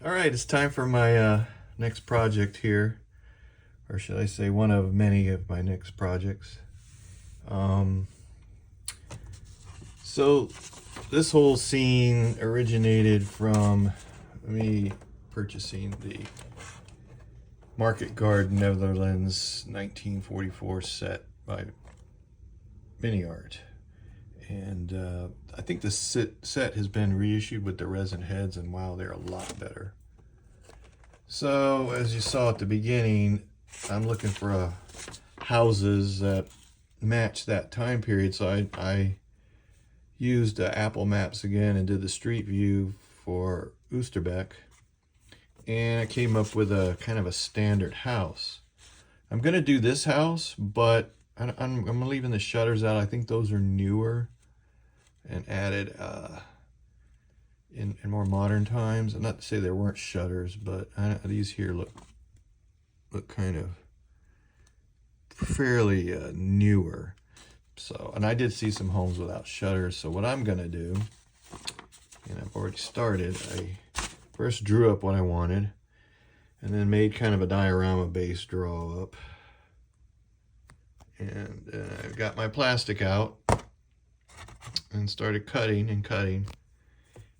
All right, it's time for my next project here, or should I say one of many of my next projects. So this whole scene originated from me purchasing the Market Garden Netherlands 1944 set by MiniArt. And I think the set has been reissued with the resin heads, and wow, they're a lot better. So as you saw at the beginning, I'm looking for houses that match that time period. So I used Apple Maps again and did the street view for Oosterbeek, and I came up with a kind of a standard house. I'm gonna do this house, but I'm leaving the shutters out. I think those are newer and added in more modern times. And not to say there weren't shutters, but these here look kind of fairly newer. So, and I did see some homes without shutters. So what I'm gonna do, and I've already started, I first drew up what I wanted and then made kind of a diorama base draw up. And I got my plastic out and started cutting and cutting.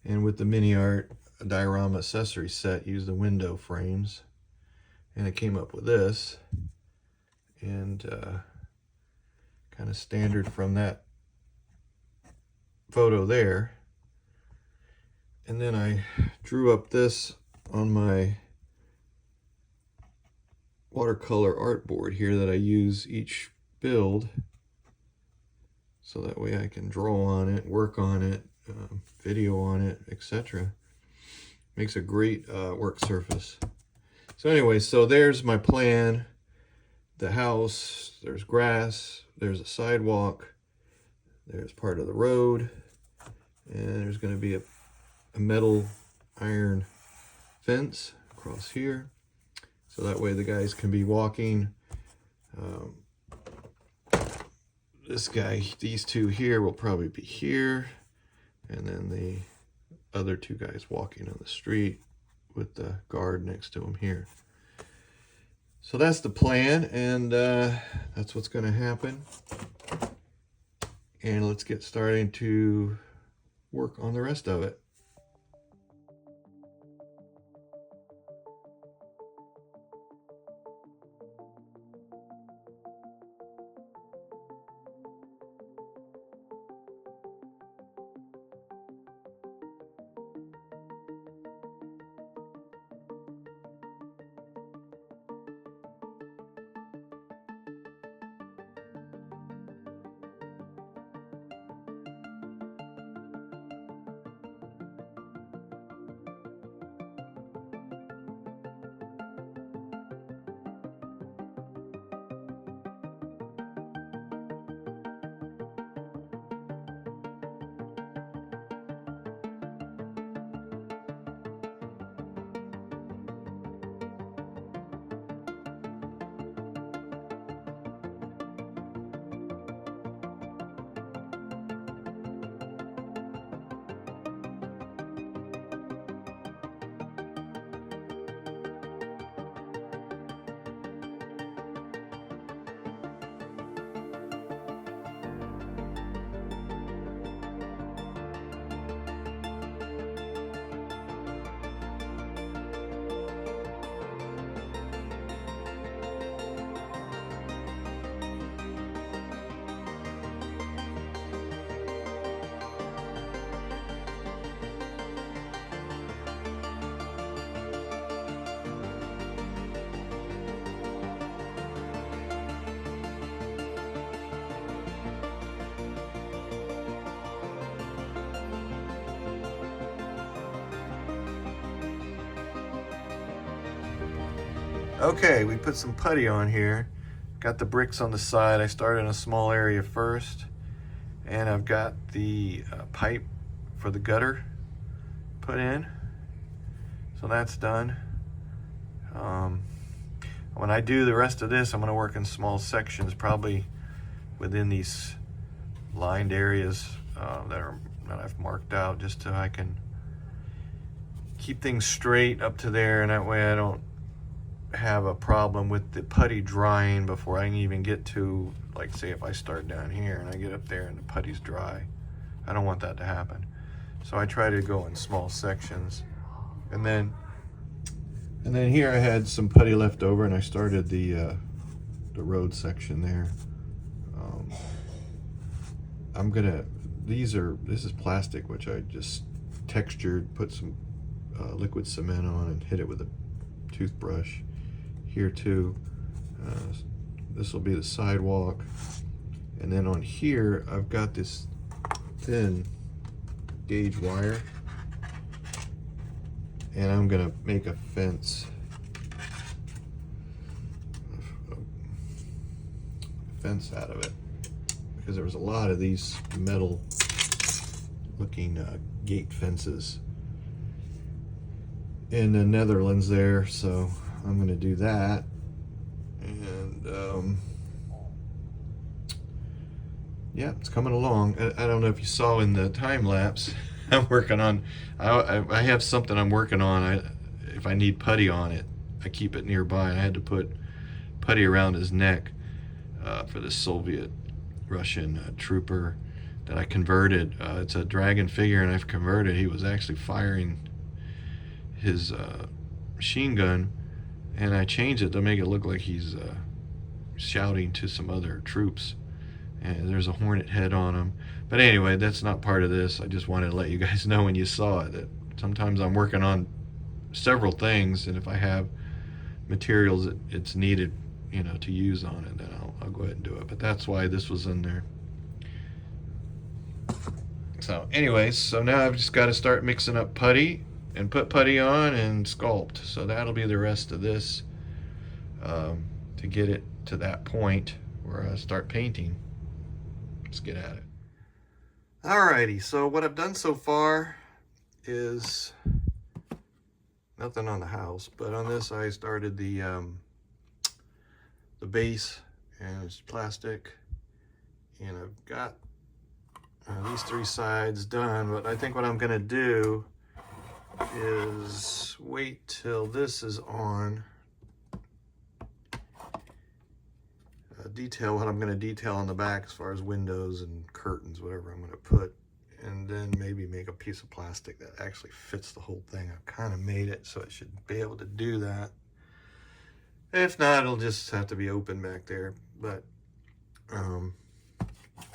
And with the MiniArt diorama accessory set, used the window frames. And I came up with this. And kind of standard from that photo there. And then I drew up this on my watercolor artboard here that I use each build, so that way I can draw on it, work on it, video on it, etc. Makes a great work surface. So anyway, so there's my plan. The house, there's grass, there's a sidewalk, there's part of the road, and there's going to be a metal iron fence across here, so that way the guys can be walking. This guy, these two here will probably be here, and then the other two guys walking on the street with the guard next to them here. So that's the plan, and that's what's going to happen. And let's get starting to work on the rest of it. Okay, we put some putty on here. Got the bricks on the side. I started in a small area first, and I've got the pipe for the gutter put in. So that's done. When I do the rest of this, I'm going to work in small sections, probably within these lined areas that I've marked out, just so I can keep things straight up to there, and that way I don't have a problem with the putty drying before I can even get to, like, say if I start down here and I get up there and the putty's dry. I don't want that to happen. So I try to go in small sections. And then here I had some putty left over, and I started the road section there. This is plastic, which I just textured, put some liquid cement on and hit it with a toothbrush. Here too, this will be the sidewalk. And then on here, I've got this thin gauge wire, and I'm gonna make a fence out of it, because there was a lot of these metal looking gate fences in the Netherlands there, so I'm gonna do that. And yeah, it's coming along. I don't know if you saw in the time lapse, I'm working on, I have something I'm working on. If I need putty on it, I keep it nearby. I had to put putty around his neck for this Soviet Russian trooper that I converted. It's a dragon figure, and I've converted. He was actually firing his machine gun, and I changed it to make it look like he's shouting to some other troops, and there's a hornet head on him. But anyway, that's not part of this. I just wanted to let you guys know when you saw it that sometimes I'm working on several things, and if I have materials that it's needed, you know, to use on it, then I'll go ahead and do it. But that's why this was in there. So anyways, so now I've just got to start mixing up putty and put putty on and sculpt. So that'll be the rest of this to get it to that point where I start painting. Let's get at it. Alrighty, so what I've done so far is nothing on the house, but on this I started the base, and it's plastic, and I've got these three sides done. But I think what I'm gonna do is wait till this is on, detail what I'm gonna detail on the back as far as windows and curtains, whatever I'm gonna put, and then maybe make a piece of plastic that actually fits the whole thing. I've kind of made it so it should be able to do that. If not, it'll just have to be open back there. But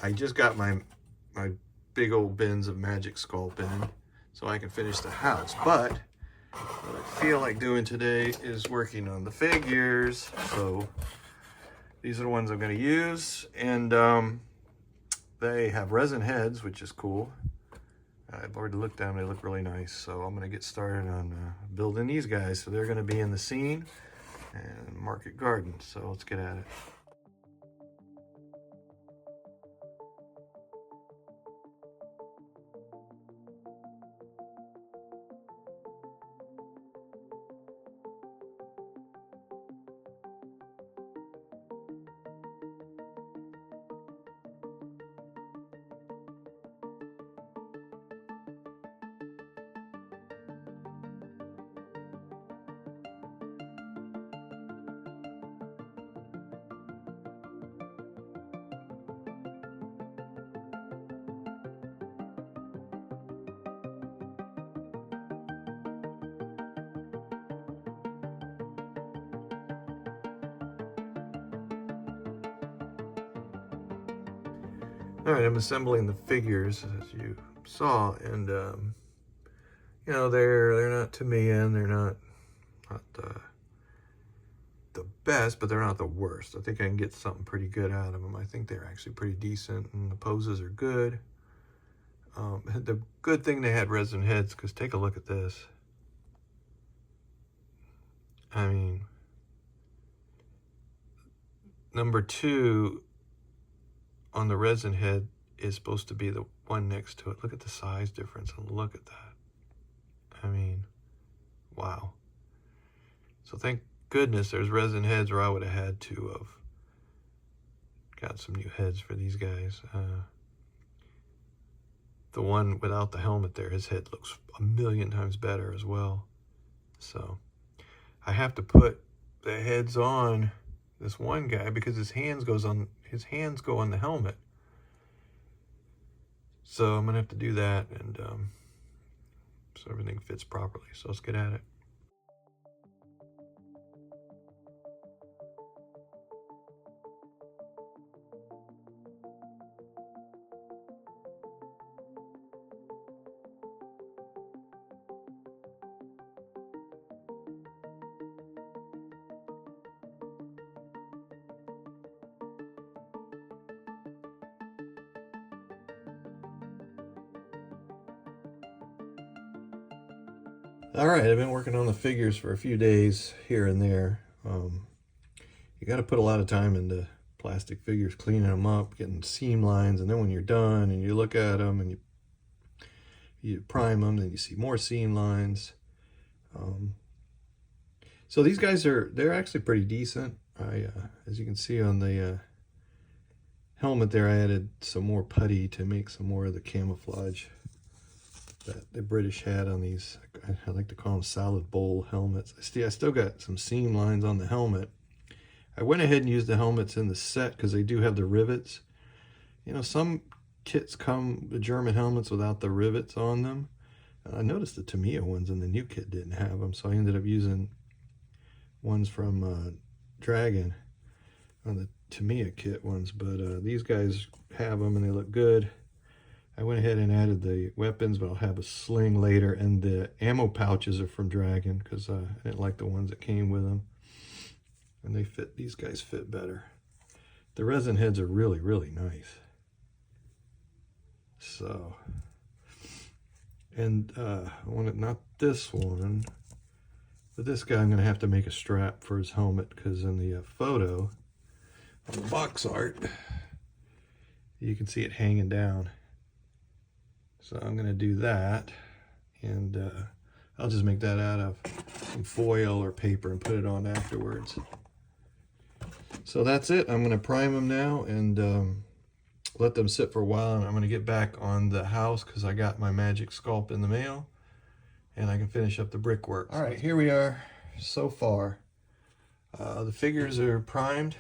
I just got my big old bins of Magic Sculpt in so I can finish the house. But what I feel like doing today is working on the figures. So these are the ones I'm going to use, and they have resin heads, which is cool. I've already looked at them. They look really nice. So I'm going to get started on building these guys. So they're going to be in the scene and market garden. So let's get at it. All right, I'm assembling the figures, as you saw, and you know, they're not to me, and they're not the best, but they're not the worst. I think I can get something pretty good out of them. I think they're actually pretty decent, and the poses are good. The good thing they had resin heads, because take a look at this. I mean, number 2 on the resin head is supposed to be the one next to it. Look at the size difference, and look at that. I mean, wow. So thank goodness there's resin heads, or I would have had to have got some new heads for these guys. the one without the helmet there, his head looks a million times better as well. So I have to put the heads on this one guy because his hands go on the helmet. So I'm gonna have to do that, and so everything fits properly. So let's get at it. All right, I've been working on the figures for a few days here and there. You got to put a lot of time into plastic figures, cleaning them up, getting seam lines, and then when you're done and you look at them and you prime them, then you see more seam lines. So these guys they're actually pretty decent. As you can see on the helmet there, I added some more putty to make some more of the camouflage that the British had on these. I like to call them salad bowl helmets. I still got some seam lines on the helmet. I went ahead and used the helmets in the set because they do have the rivets. You know, some kits come, the German helmets, without the rivets on them. I noticed the Tamiya ones in the new kit didn't have them, so I ended up using ones from Dragon on the Tamiya kit ones. But these guys have them and they look good. I went ahead and added the weapons, but I'll have a sling later, and the ammo pouches are from Dragon because I didn't like the ones that came with them, and these guys fit better. The resin heads are really, really nice. So, and I want it, not this one, but this guy, I'm going to have to make a strap for his helmet because in the photo on the box art, you can see it hanging down. So I'm going to do that, and I'll just make that out of some foil or paper and put it on afterwards. So that's it. I'm going to prime them now and let them sit for a while, and I'm going to get back on the house because I got my Magic Sculpt in the mail, and I can finish up the brickwork. All right, here we are so far. The figures are primed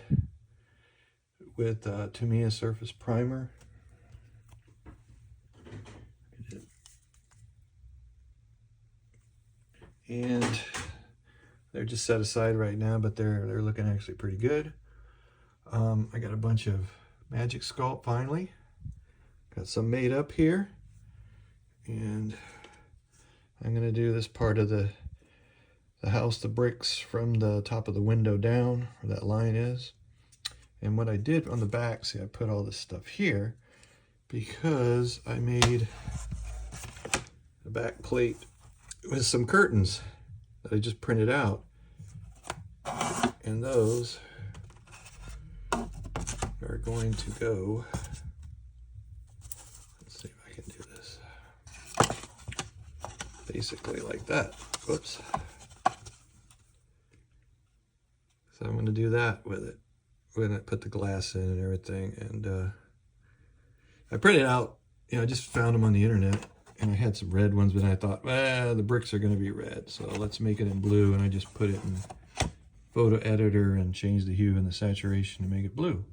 with Tamiya Surface Primer. And they're just set aside right now, but they're looking actually pretty good. I got a bunch of Magic Sculpt finally. Got some made up here. And I'm gonna do this part of the house, the bricks from the top of the window down, where that line is. And what I did on the back, see, I put all this stuff here because I made the back plate with some curtains that I just printed out, and those are going to go, let's see if I can do this, basically like that. Whoops. So I'm going to do that with it. We're going to put the glass in and everything, and I printed out, I just found them on the internet. And I had some red ones, but I thought, the bricks are going to be red, so let's make it in blue. And I just put it in photo editor and changed the hue and the saturation to make it blue.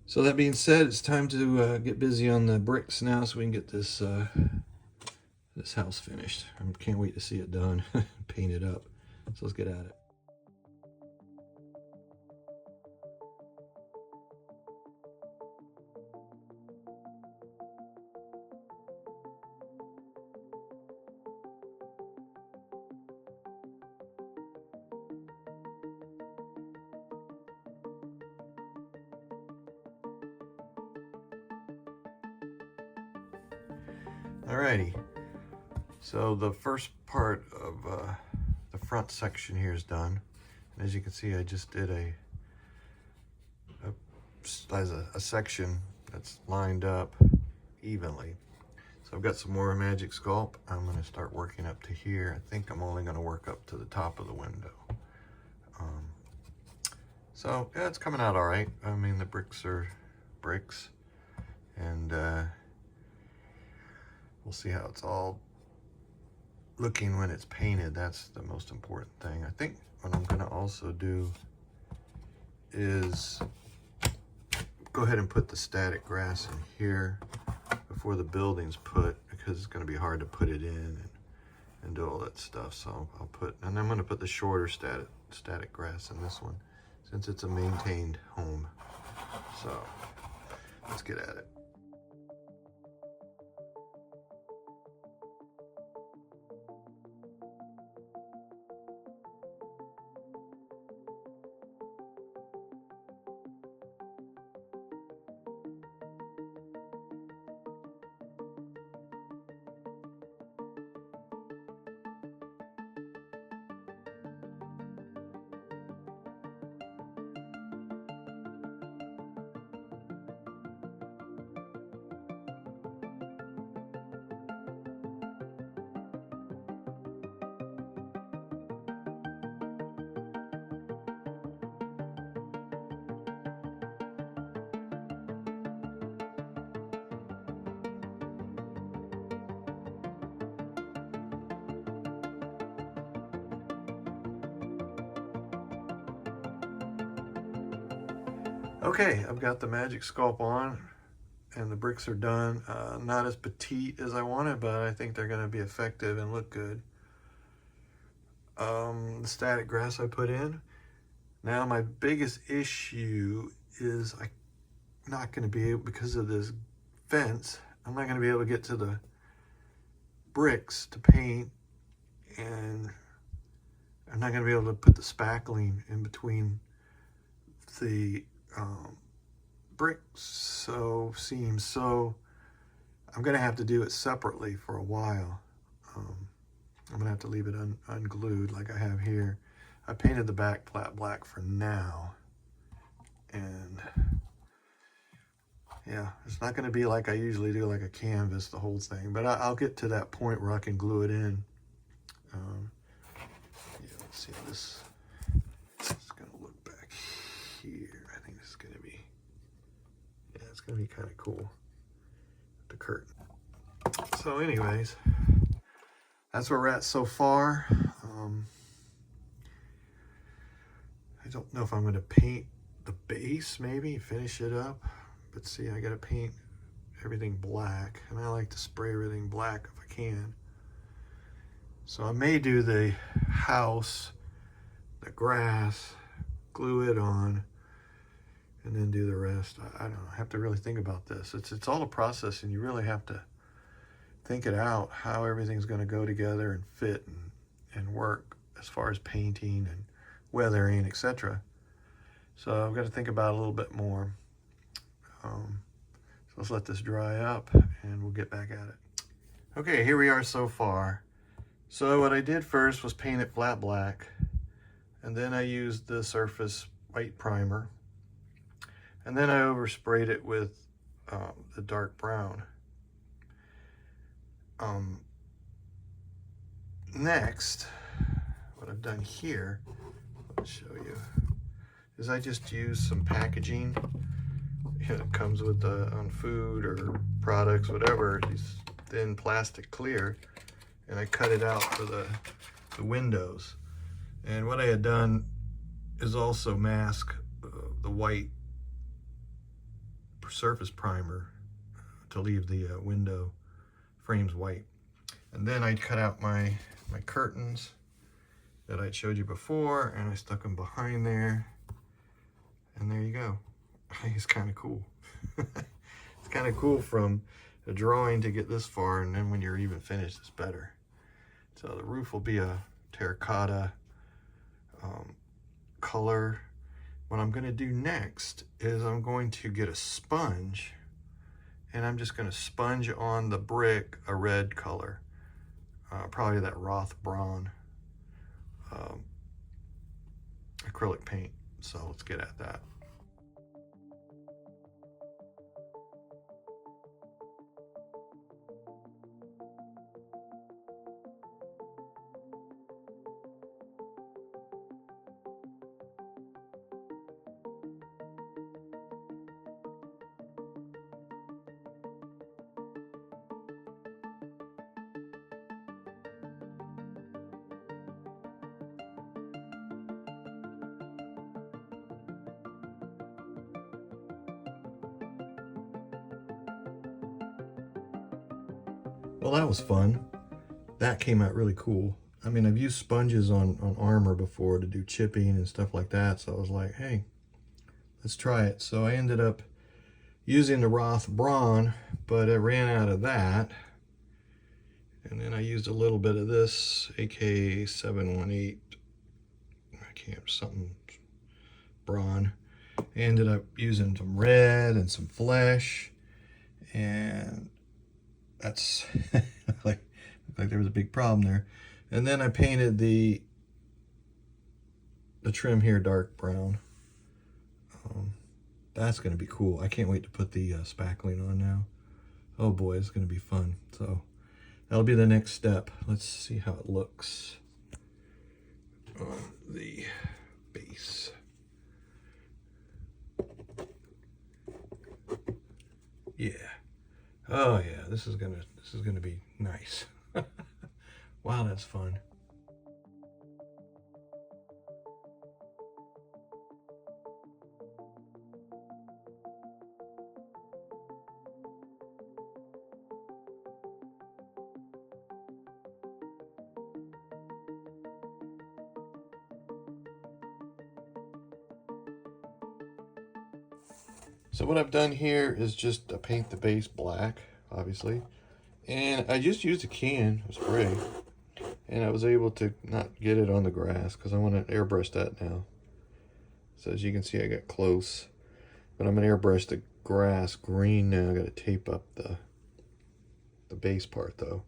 So that being said, it's time to get busy on the bricks now so we can get this this house finished. I can't wait to see it done, painted up. So let's get at it. Alrighty, so the first part of the front section here is done. And as you can see, I just did a section that's lined up evenly. So I've got some more Magic Sculpt. I'm going to start working up to here. I think I'm only going to work up to the top of the window. So yeah, it's coming out all right. I mean, the bricks are bricks. and we'll see how it's all looking when it's painted. That's the most important thing. I think what I'm gonna also do is go ahead and put the static grass in here before the building's put, because it's gonna be hard to put it in and do all that stuff. So I'll put, and I'm gonna put the shorter static grass in this one, since it's a maintained home. So let's get at it. Okay, I've got the Magic Sculpt on and the bricks are done. Not as petite as I wanted, but I think they're gonna be effective and look good. The static grass I put in. Now my biggest issue is I'm not gonna be able, because of this fence, I'm not gonna be able to get to the bricks to paint, and I'm not gonna be able to put the spackling in between the bricks, seams, so I'm gonna have to do it separately for a while. I'm gonna have to leave it unglued like I have here. I painted the back flat black for now, and yeah, it's not gonna be like I usually do, like a canvas, the whole thing, but I'll get to that point where I can glue it in. Yeah, let's see how this is gonna look back here. I think this is gonna be, yeah, it's gonna be kind of cool, the curtain. So anyways, that's where we're at so far. I don't know if I'm gonna paint the base, maybe finish it up, but see, I gotta paint everything black, and I like to spray everything black if I can. So I may do the house, the grass, glue it on, and then do the rest. I don't know, I have to really think about this. It's all a process, and you really have to think it out, how everything's gonna go together and fit and work as far as painting and weathering, etc. So I've got to think about it a little bit more. So let's let this dry up and we'll get back at it. Okay, here we are so far. So what I did first was paint it flat black, and then I used the surface white primer, and then I oversprayed it with the dark brown. Next, what I've done here, I'll show you, is I just used some packaging. It comes with on food or products, whatever, these thin plastic clear, and I cut it out for the windows. And what I had done is also mask the white surface primer to leave the window frames white. And then I cut out my curtains that I showed you before, and I stuck them behind there, and there you go. I think it's kind of cool. It's kind of cool from a drawing to get this far, and then when you're even finished, it's better. So the roof will be a terracotta color. What I'm going to do next is I'm going to get a sponge, and I'm just going to sponge on the brick a red color, probably that Roth Braun acrylic paint. So let's get at that. Well, that was fun. That came out really cool. I mean, I've used sponges on armor before to do chipping and stuff like that, so I was like, hey, let's try it. So I ended up using the Roth Braun, but I ran out of that. And then I used a little bit of this AK-718, I can't, something brawn. I ended up using some red and some flesh, and that's like there was a big problem there. And then I painted the trim here dark brown. That's going to be cool. I can't wait to put the spackling on now. Oh boy, it's going to be fun. So that'll be the next step. Let's see how it looks on the base. Yeah. Oh yeah, this is gonna be nice. Wow, that's fun. So what I've done here is just paint the base black, obviously. And I just used a can of spray. And I was able to not get it on the grass because I want to airbrush that now. So as you can see, I got close. But I'm going to airbrush the grass green now. I got to tape up the base part though.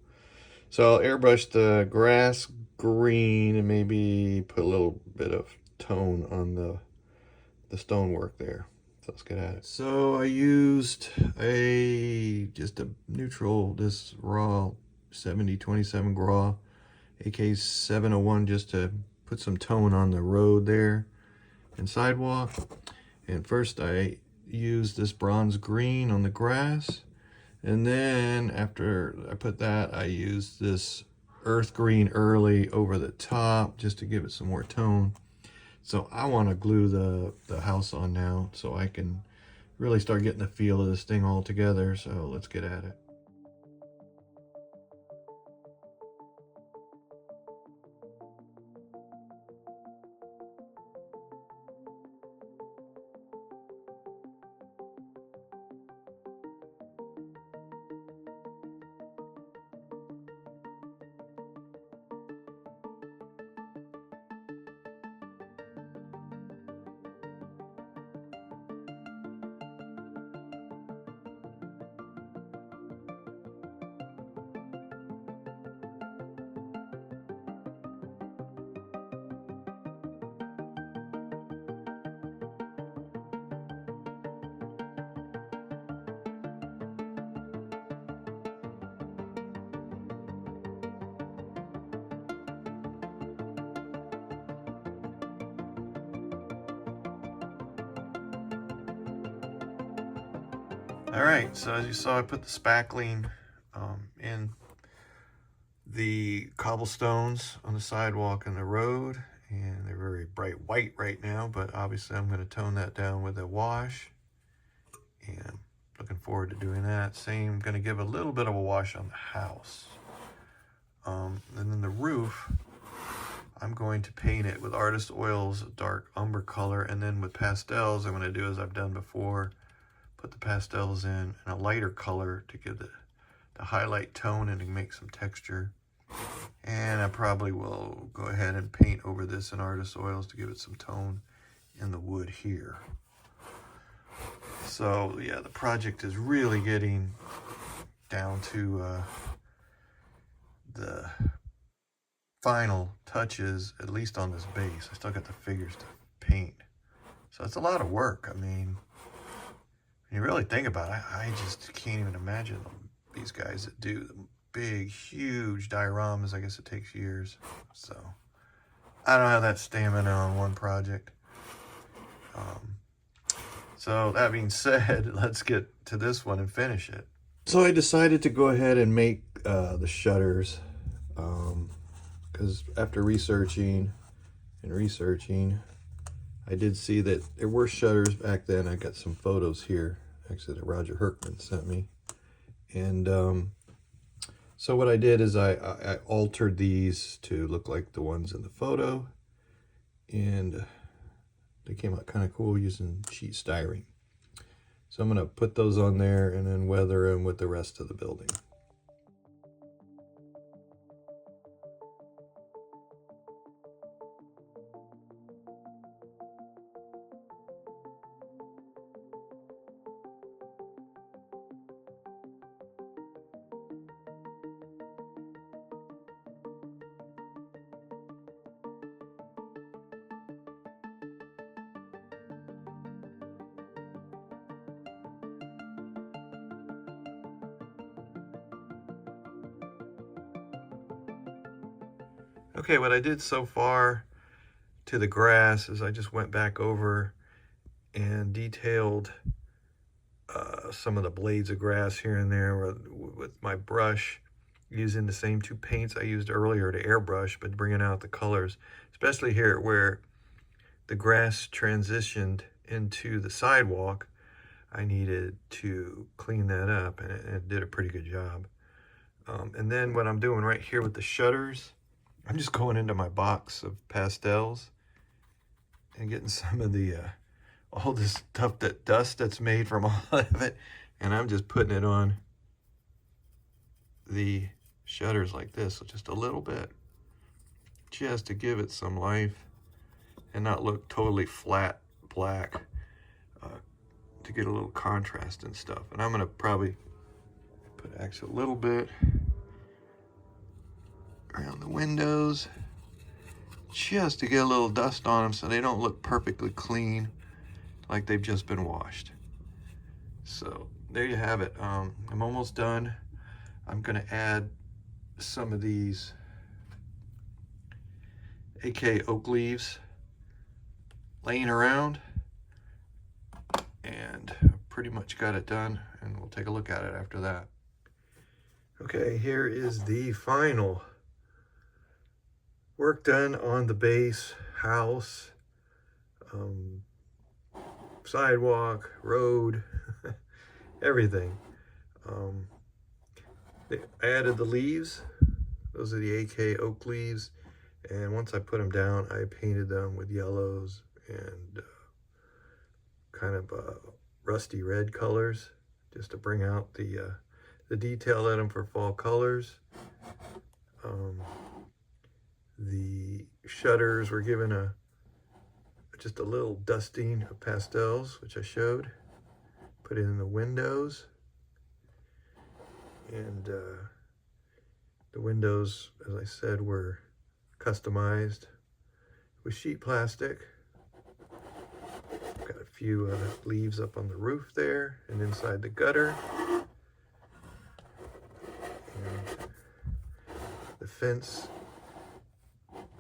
So I'll airbrush the grass green and maybe put a little bit of tone on the stonework there. So let's get at it. So I used just a neutral, this raw 7027 Gras AK-701 just to put some tone on the road there and sidewalk. And first I used this bronze green on the grass, and then after I put that, I used this earth green early over the top just to give it some more tone. So I want to glue the house on now so I can really start getting the feel of this thing all together. So let's get at it. All right, so as you saw, I put the spackling in the cobblestones on the sidewalk and the road, and they're very bright white right now, but obviously I'm going to tone that down with a wash, and looking forward to doing that. Same, going to give a little bit of a wash on the house. And then the roof, I'm going to paint it with artist oils, dark umber color, and then with pastels, I'm going to do as I've done before, put the pastels in a lighter color to give the highlight tone and to make some texture. And I probably will go ahead and paint over this in artist oils to give it some tone in the wood here. So yeah, the project is really getting down to the final touches, at least on this base. I still got the figures to paint. So it's a lot of work. I mean, when you really think about it, I just can't even imagine these guys that do the big, huge dioramas. I guess it takes years. So I don't have that stamina on one project. So that being said, let's get to this one and finish it. So I decided to go ahead and make the shutters, because after researching, I did see that there were shutters back then. I got some photos here, actually, that Roger Herkman sent me. And So what I did is I altered these to look like the ones in the photo, and they came out kind of cool using sheet styrene. So I'm going to put those on there and then weather them with the rest of the building. Okay, what I did so far to the grass is I just went back over and detailed some of the blades of grass here and there with my brush, using the same two paints I used earlier to airbrush, but bringing out the colors, especially here where the grass transitioned into the sidewalk. I needed to clean that up, and it did a pretty good job. And then what I'm doing right here with the shutters, I'm just going into my box of pastels and getting some of the all this stuff, that dust that's made from all of it, and I'm just putting it on the shutters like this, so just a little bit, just to give it some life and not look totally flat black, to get a little contrast and stuff. And I'm going to probably put actually a little bit around the windows, just to get a little dust on them so they don't look perfectly clean, like they've just been washed. So there you have it. I'm almost done. I'm going to add some of these AK oak leaves laying around, and pretty much got it done, and we'll take a look at it after that. Okay, here is the final work done on the base, house, sidewalk, road, everything. I added the leaves. Those are the AK oak leaves, and once I put them down, I painted them with yellows and kind of rusty red colors, just to bring out the detail in them for fall colors. The shutters were given just a little dusting of pastels, which I showed. Put it in the windows, and the windows, as I said, were customized with sheet plastic. Got a few leaves up on the roof there and inside the gutter. And the fence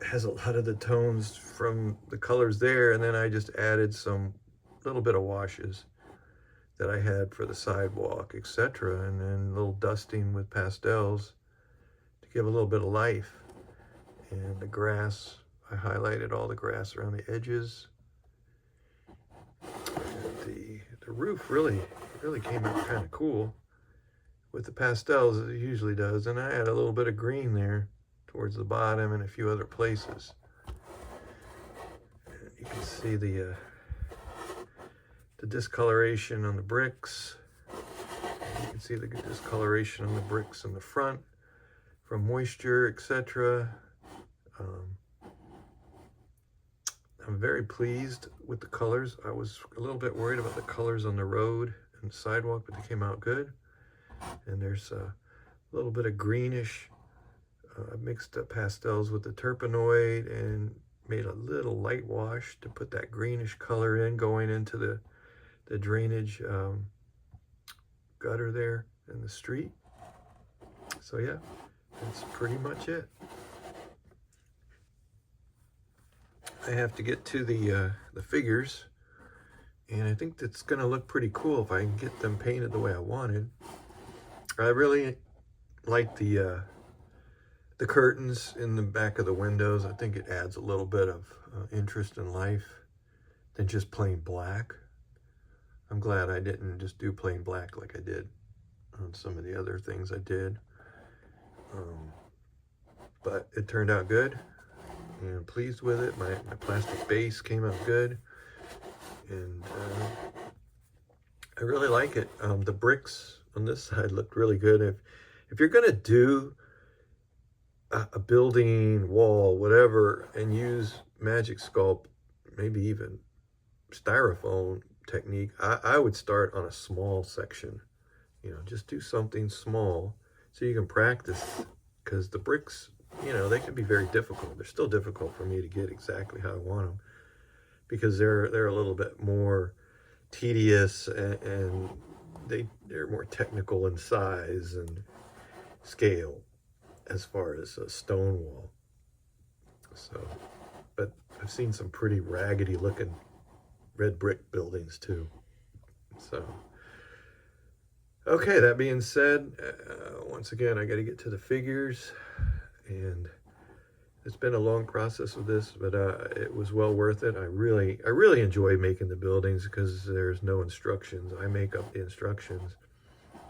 has a lot of the tones from the colors there, and then I just added some little bit of washes that I had for the sidewalk, etc., and then a little dusting with pastels to give a little bit of life. And the grass, I highlighted all the grass around the edges. And the roof really came out kind of cool with the pastels, as it usually does, and I had a little bit of green there towards the bottom and a few other places. And you can see the discoloration on the bricks. You can see the discoloration on the bricks in the front from moisture, etc. I'm very pleased with the colors. I was a little bit worried about the colors on the road and the sidewalk, but they came out good. And there's a little bit of greenish. I mixed up pastels with the turpenoid and made a little light wash to put that greenish color in, going into the drainage gutter there in the street. So yeah, that's pretty much it. I have to get to the figures, and I think that's going to look pretty cool if I can get them painted the way I wanted. I really like the curtains in the back of the windows. I think it adds a little bit of interest and life than just plain black. I'm glad I didn't just do plain black like I did on some of the other things I did. But it turned out good, and I'm pleased with it. My plastic base came out good, and I really like it. The bricks on this side looked really good. If you're gonna do a building, wall, whatever, and use Magic Sculpt, maybe even styrofoam technique, I would start on a small section. You know, just do something small so you can practice, because the bricks, you know, they can be very difficult. They're still difficult for me to get exactly how I want them, because they're a little bit more tedious, and they're more technical in size and scale as far as a stone wall. So, but I've seen some pretty raggedy looking red brick buildings too. So, okay, that being said, once again, I got to get to the figures, and it's been a long process with this, but it was well worth it. I really enjoy making the buildings because there's no instructions. I make up the instructions.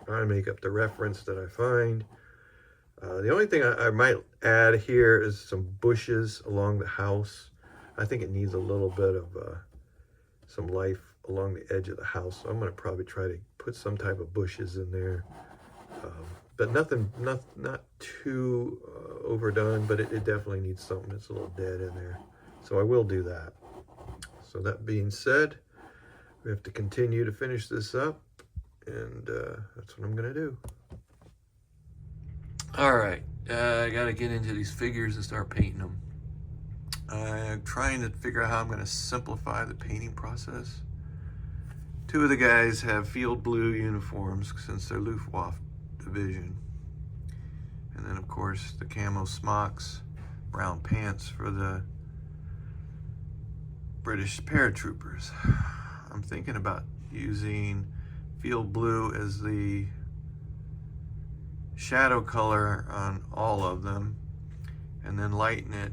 I make up the reference that I find. The only thing I might add here is some bushes along the house. I think it needs a little bit of some life along the edge of the house. So I'm going to probably try to put some type of bushes in there. But not too overdone, but it definitely needs something that's a little dead in there. So I will do that. So that being said, we have to continue to finish this up, and that's what I'm going to do. All right, I got to get into these figures and start painting them. I'm trying to figure out how I'm going to simplify the painting process. Two of the guys have field blue uniforms since they're Luftwaffe division. And then, of course, the camo smocks, brown pants for the British paratroopers. I'm thinking about using field blue as the shadow color on all of them, and then lighten it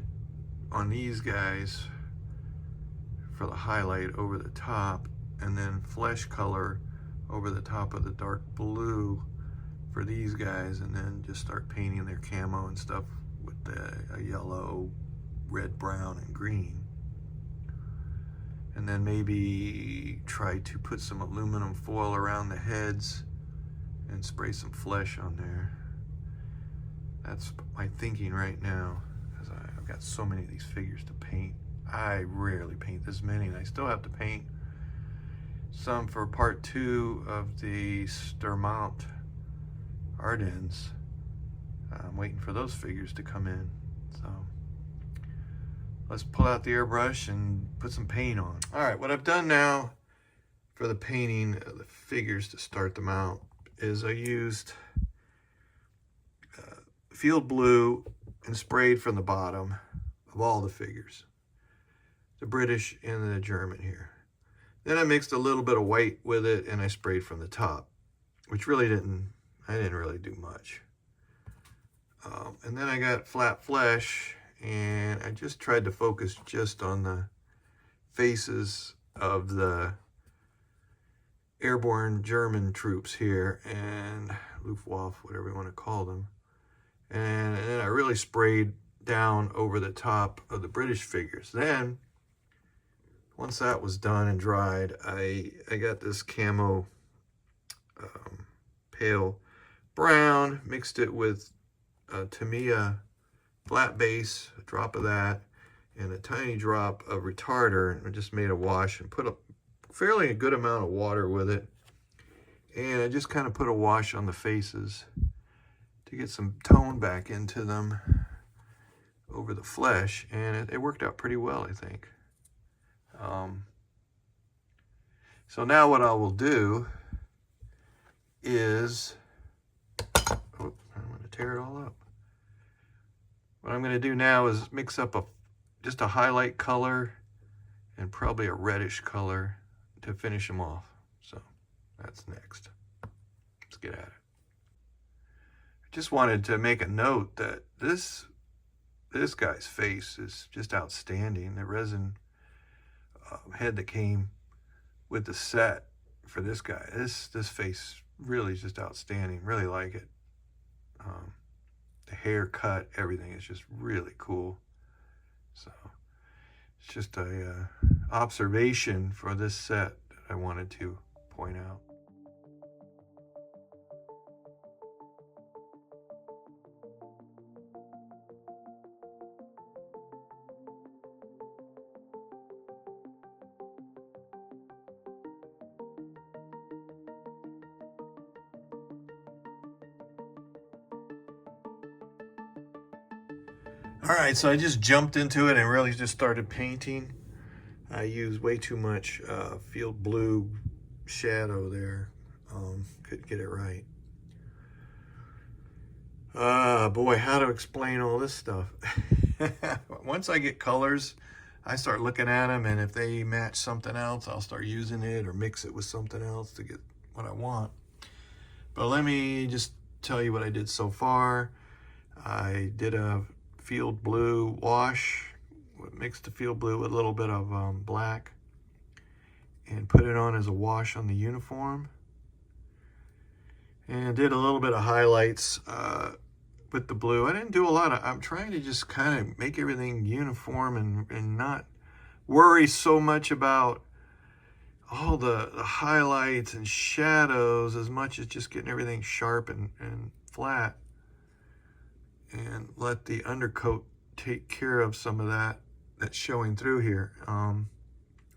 on these guys for the highlight over the top, and then flesh color over the top of the dark blue for these guys, and then just start painting their camo and stuff with a yellow, red, brown, and green. And then maybe try to put some aluminum foil around the heads and spray some flesh on there. That's my thinking right now, because I've got so many of these figures to paint. I rarely paint this many, and I still have to paint some for part 2 of the Sturmont Ardennes. I'm waiting for those figures to come in. So let's pull out the airbrush and put some paint on. All right, what I've done now for the painting of the figures to start them out is I used field blue and sprayed from the bottom of all the figures, the British and the German here. Then I mixed a little bit of white with it, and I sprayed from the top, which really I didn't really do much. And then I got flat flesh, and I just tried to focus just on the faces of the airborne German troops here, and Luftwaffe, whatever you want to call them. And then I really sprayed down over the top of the British figures. Then, once that was done and dried, I got this camo pale brown, mixed it with Tamiya flat base, a drop of that, and a tiny drop of retarder, and I just made a wash and put a fairly good amount of water with it. And I just kind of put a wash on the faces to get some tone back into them over the flesh, and it worked out pretty well, I think. So now what I will do is, I'm going to tear it all up. What I'm going to do now is mix up just a highlight color and probably a reddish color to finish them off. So that's next. Let's get at it. I just wanted to make a note that this guy's face is just outstanding. The resin head that came with the set for this guy, this face really is just outstanding. Really like it. the haircut, everything is just really cool. So it's just a observation for this set that I wanted to point out. All right, so I just jumped into it and really just started painting. I used way too much field blue shadow there. Couldn't get it right. Boy, how to explain all this stuff. Once I get colors, I start looking at them, and if they match something else, I'll start using it or mix it with something else to get what I want. But let me just tell you what I did so far. I did a field blue wash, mixed the field blue with a little bit of black, and put it on as a wash on the uniform. And did a little bit of highlights with the blue. I didn't do a lot of, I'm trying to just kind of make everything uniform and not worry so much about all the highlights and shadows as much as just getting everything sharp and flat, and let the undercoat take care of some of that that's showing through here.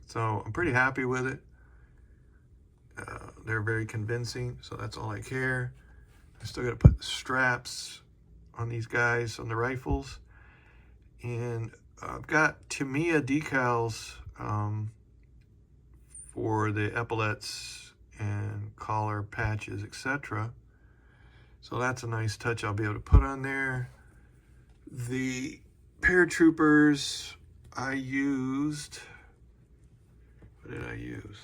So I'm pretty happy with it. They're very convincing, so that's all I care. I still got to put the straps on these guys, on the rifles. And I've got Tamiya decals for the epaulets and collar patches, etc. So that's a nice touch I'll be able to put on there. The paratroopers I used, what did I use?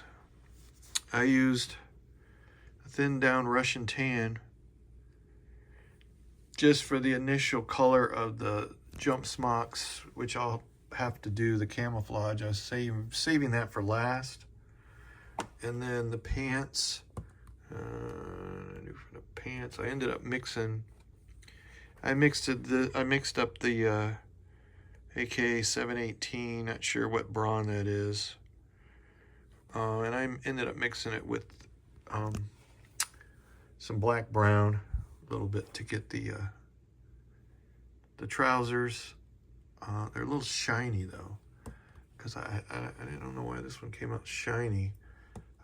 I used a thin down Russian tan just for the initial color of the jump smocks, which I'll have to do the camouflage. I was saving that for last. And then the pants, for the pants, I ended up mixing. I mixed up the AK 718. Not sure what brawn that is, and I ended up mixing it with some black brown, a little bit to get the trousers. They're a little shiny though, because I don't know why this one came out shiny.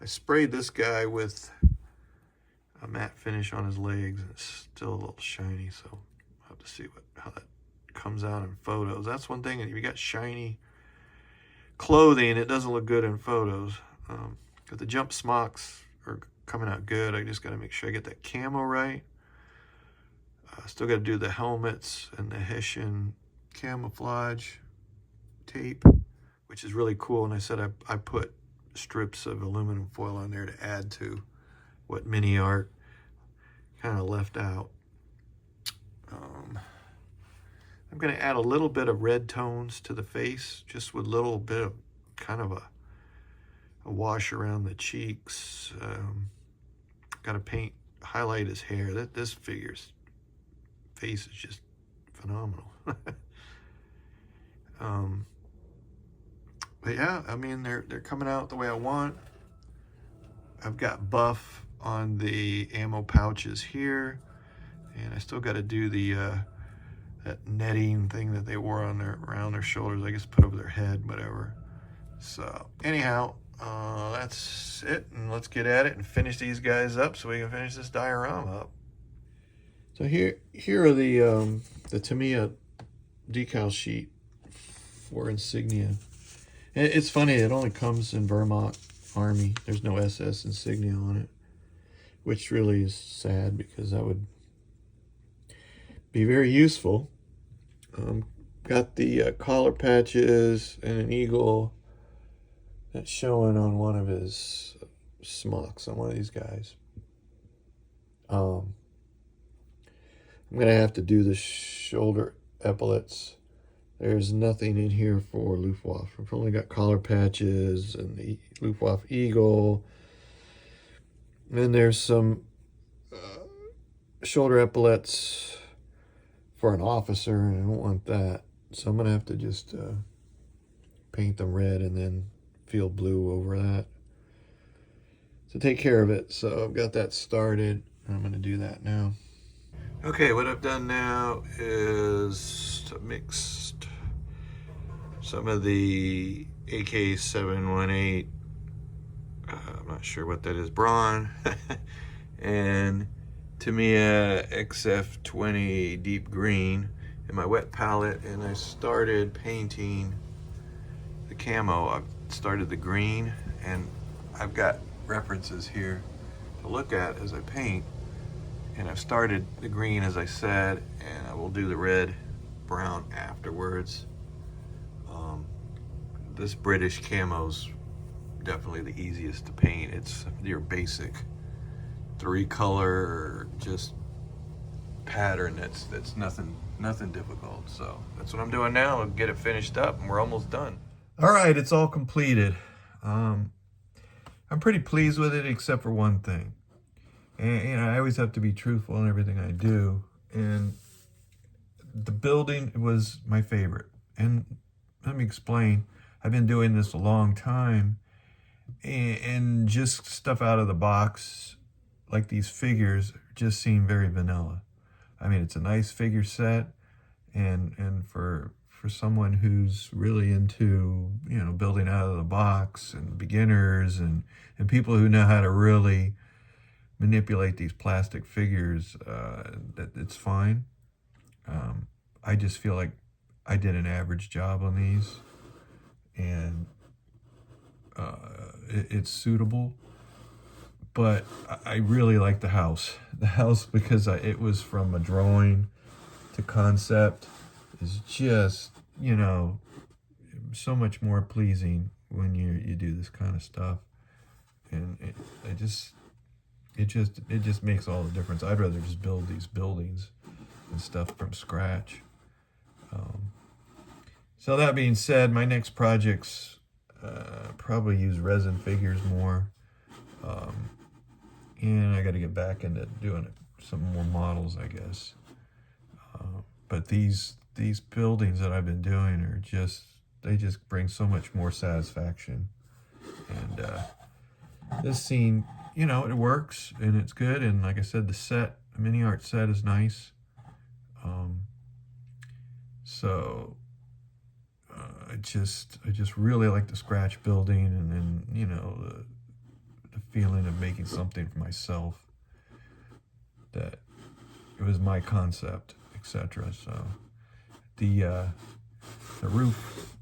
I sprayed this guy with a matte finish on his legs, and it's still a little shiny, so I'll have to see how that comes out in photos. That's one thing, if you got shiny clothing, it doesn't look good in photos. But the jump smocks are coming out good. I just got to make sure I get that camo right. Still got to do the helmets and the Hessian camouflage tape, which is really cool. And I said I put strips of aluminum foil on there to add to what MiniArt kind of left out. I'm going to add a little bit of red tones to the face, just with a little bit of kind of a wash around the cheeks. Got to highlight his hair. This figure's face is just phenomenal. But yeah, I mean, they're coming out the way I want. I've got buff on the ammo pouches here, and I still got to do the that netting thing that they wore on around their shoulders. I guess put over their head, whatever. So anyhow, that's it, and let's get at it and finish these guys up so we can finish this diorama up. So here are the Tamiya decal sheet for insignia. And it's funny, it only comes in Vermont Army. There's no SS insignia on it, which really is sad because that would be very useful. Got the collar patches and an eagle that's showing on one of his smocks on one of these guys. I'm gonna have to do the shoulder epaulets. There's nothing in here for Luftwaffe. I've only got collar patches and the Luftwaffe eagle. And then there's some shoulder epaulets for an officer, and I don't want that. So I'm gonna have to just paint them red and then field blue over that to take care of it. So I've got that started. I'm gonna do that now. Okay, what I've done now is mixed some of the AK-718, I'm not sure what that is, brawn, and Tamiya XF20 deep green in my wet palette, and I started painting the camo. I've started the green, and I've got references here to look at as I paint. And I've started the green, as I said, and I will do the red, brown afterwards. This British camo's definitely the easiest to paint. It's your basic 3-color, just pattern. That's nothing difficult. So that's what I'm doing now. I'll get it finished up, and we're almost done. All right, it's all completed. I'm pretty pleased with it, except for one thing. And I always have to be truthful in everything I do. And the building was my favorite. And let me explain. I've been doing this a long time. And just stuff out of the box, like these figures, just seem very vanilla. I mean, it's a nice figure set. And for someone who's really into, building out of the box, and beginners and people who know how to really manipulate these plastic figures, that it's fine. I just feel like I did an average job on these, and it's suitable. But I really like the house. The house, because it was from a drawing to concept, is just, so much more pleasing when you do this kind of stuff. And it just makes all the difference. I'd rather just build these buildings and stuff from scratch. So that being said, my next projects probably use resin figures more. And I got to get back into doing some more models, I guess. But these buildings that I've been doing are they just bring so much more satisfaction. And this scene, it works and it's good. And like I said, the MiniArt set is nice. So I just really like the scratch building, and then, the feeling of making something for myself, that it was my concept, etc. So the roof,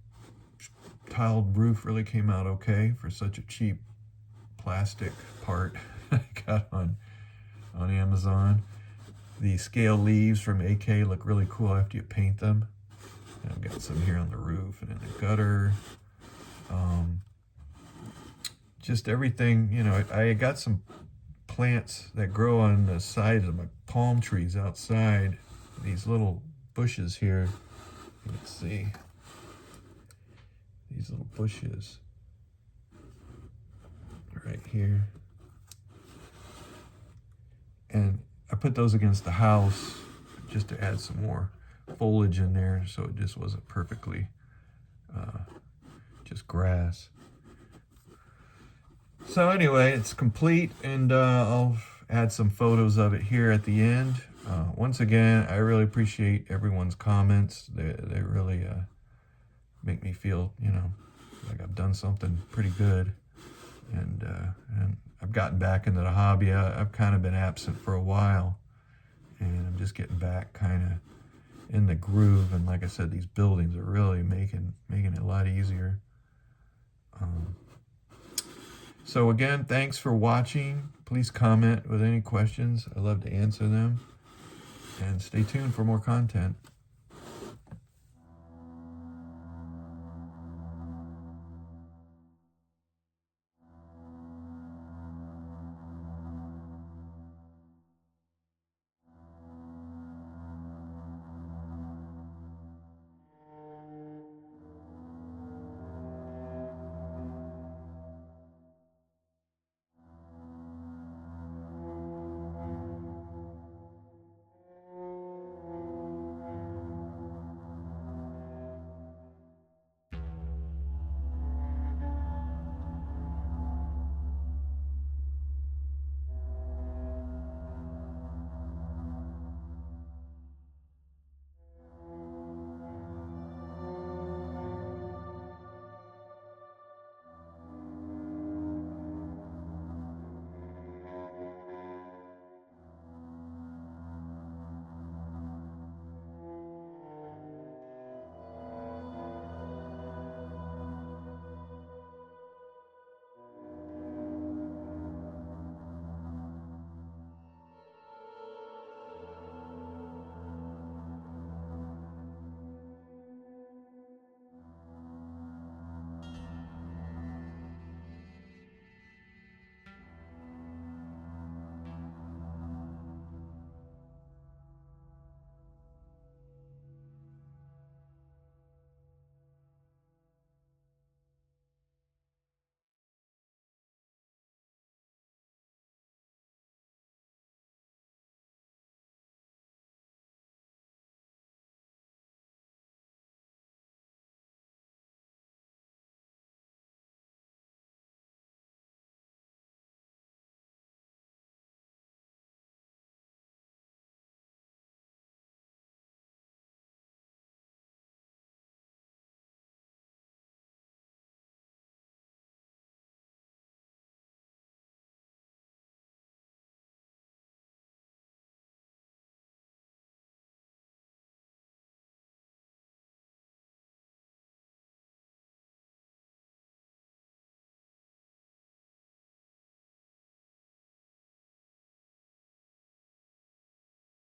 tiled roof, really came out okay for such a cheap plastic part I got on Amazon. The scale leaves from AK look really cool after you paint them. And I've got some here on the roof and in the gutter. Just everything, I got some plants that grow on the sides of my palm trees outside. These little bushes here. Let's see. These little bushes right here. And I put those against the house just to add some more foliage in there, so it just wasn't perfectly just grass. So anyway, it's complete, and I'll add some photos of it here at the end. Once again, I really appreciate everyone's comments. They really make me feel, like I've done something pretty good. And I've gotten back into the hobby. I've kind of been absent for a while, and I'm just getting back kind of in the groove. And like I said, these buildings are really making it a lot easier. So again, thanks for watching. Please comment with any questions. I'd love to answer them. And stay tuned for more content.